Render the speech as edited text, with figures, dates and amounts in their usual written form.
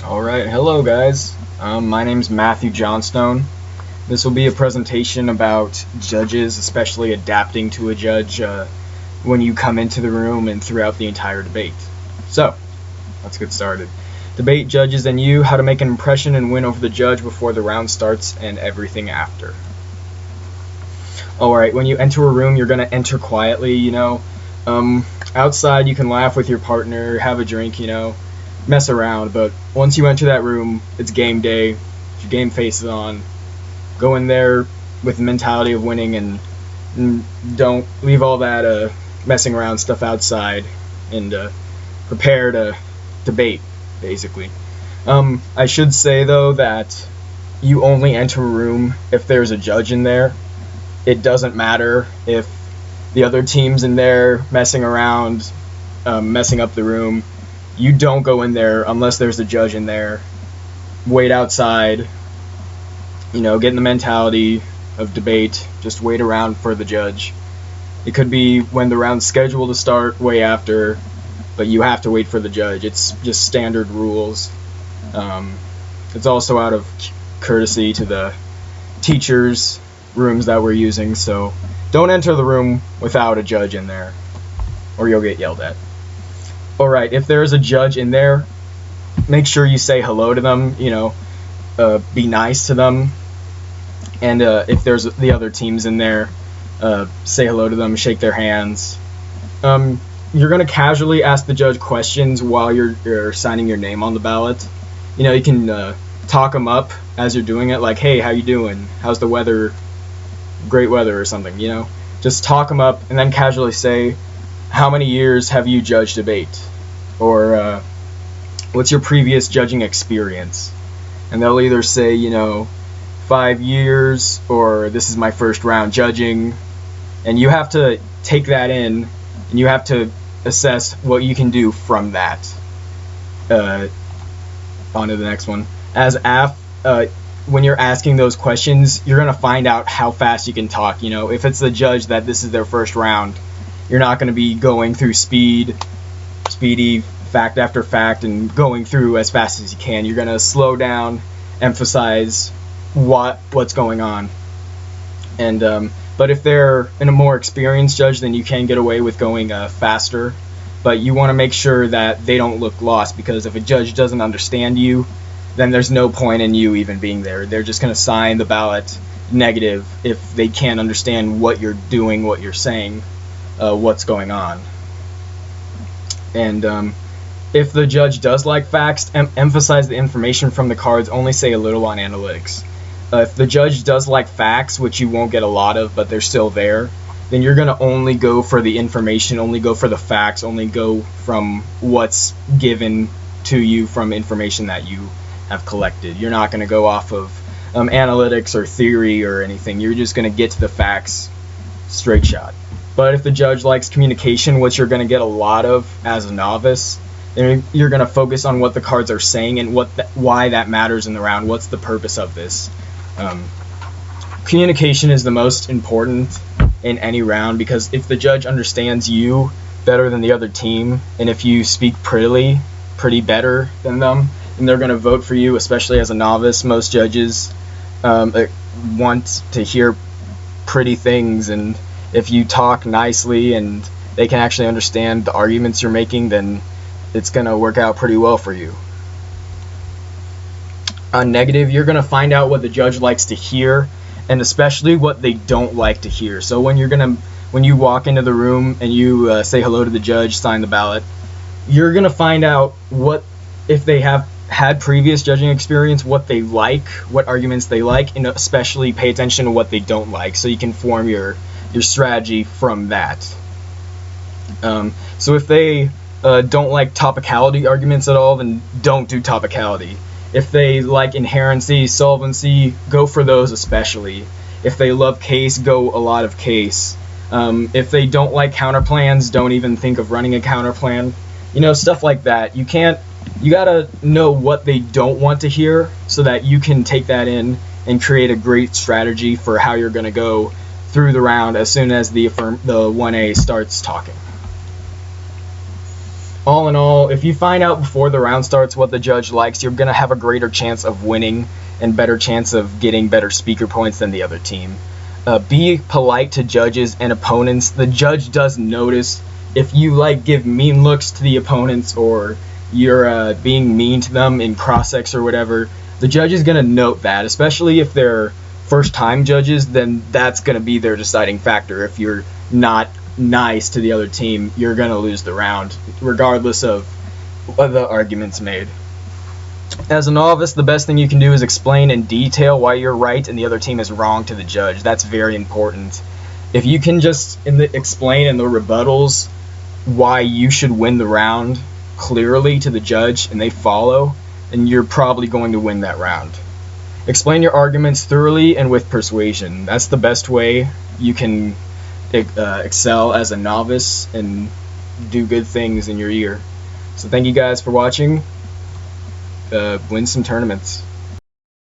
Alright, hello guys. My name's Matthew Johnstone. This will be a presentation about judges, especially adapting to a judge when you come into the room and throughout the entire debate. So, let's get started. Debate, judges, and you, how to make an impression and win over the judge before the round starts and everything after. Alright, when you enter a room, you're going to enter quietly, outside you can laugh with your partner, have a drink, mess around, but once you enter that room, it's game day, your game face is on. Go in there with the mentality of winning and don't leave all that messing around stuff outside and prepare to debate, basically. I should say though that you only enter a room if there's a judge in there. It doesn't matter if the other team's in there messing around, messing up the room. You don't go in there unless there's a judge in there. Wait outside, get in the mentality of debate, just wait around for the judge. It could be when the round's scheduled to start, way after, but you have to wait for the judge. It's just standard rules. It's also out of courtesy to the teachers' rooms that we're using, so don't enter the room without a judge in there, or you'll get yelled at. Alright, if there is a judge in there, make sure you say hello to them, be nice to them. And if there's the other teams in there, say hello to them, shake their hands. You're going to casually ask the judge questions while you're signing your name on the ballot. You can talk them up as you're doing it, like, hey, how you doing? How's the weather? Great weather or something, Just talk them up and then casually say, how many years have you judged debate? Or what's your previous judging experience? And they'll either say, 5 years, or this is my first round judging. And you have to take that in, and you have to assess what you can do from that. On to the next one. When you're asking those questions, you're going to find out how fast you can talk. If it's the judge that this is their first round, you're not going to be going through speedy, fact after fact, and going through as fast as you can. You're going to slow down, emphasize what's going on. And but if they're in a more experienced judge, then you can get away with going faster. But you want to make sure that they don't look lost, because if a judge doesn't understand you, then there's no point in you even being there. They're just going to sign the ballot negative if they can't understand what you're doing, what you're saying, what's going on. And if the judge does like facts, emphasize the information from the cards, only say a little on analytics. If the judge does like facts, which you won't get a lot of, but they're still there, then you're going to only go for the information, only go for the facts, only go from what's given to you from information that you have collected. You're not going to go off of analytics or theory or anything. You're just going to get to the facts straight shot. But if the judge likes communication, which you're going to get a lot of as a novice, then you're going to focus on what the cards are saying and why that matters in the round. What's the purpose of this? Communication is the most important in any round, because if the judge understands you better than the other team, and if you speak pretty better than them, and they're going to vote for you, especially as a novice. Most judges want to hear pretty things, and if you talk nicely and they can actually understand the arguments you're making, then it's going to work out pretty well for you. On negative, you're going to find out what the judge likes to hear, and especially what they don't like to hear. So when you walk into the room and you say hello to the judge, sign the ballot, you're going to find out if they have had previous judging experience, what they like, what arguments they like, and especially pay attention to what they don't like, so you can form your strategy from that. So if they don't like topicality arguments at all, then don't do topicality. If they like inherency, solvency, go for those especially. If they love case, go a lot of case. If they don't like counterplans, don't even think of running a counterplan. Stuff like that. You gotta know what they don't want to hear, so that you can take that in and create a great strategy for how you're gonna go through the round as soon as the 1A starts talking. all in all, if you find out before the round starts what the judge likes, you're going to have a greater chance of winning and better chance of getting better speaker points than the other team. Be polite to judges and opponents. The judge does notice if you like give mean looks to the opponents, or you're being mean to them in cross-ex or whatever. The judge is going to note that, especially if they're first-time judges. Then that's going to be their deciding factor. If you're not nice to the other team, you're going to lose the round, regardless of the arguments made. As a novice, the best thing you can do is explain in detail why you're right and the other team is wrong to the judge. That's very important. If you can just explain in the rebuttals why you should win the round clearly to the judge and they follow, then you're probably going to win that round. Explain your arguments thoroughly and with persuasion. That's the best way you can excel as a novice and do good things in your year. So thank you guys for watching. Win some tournaments.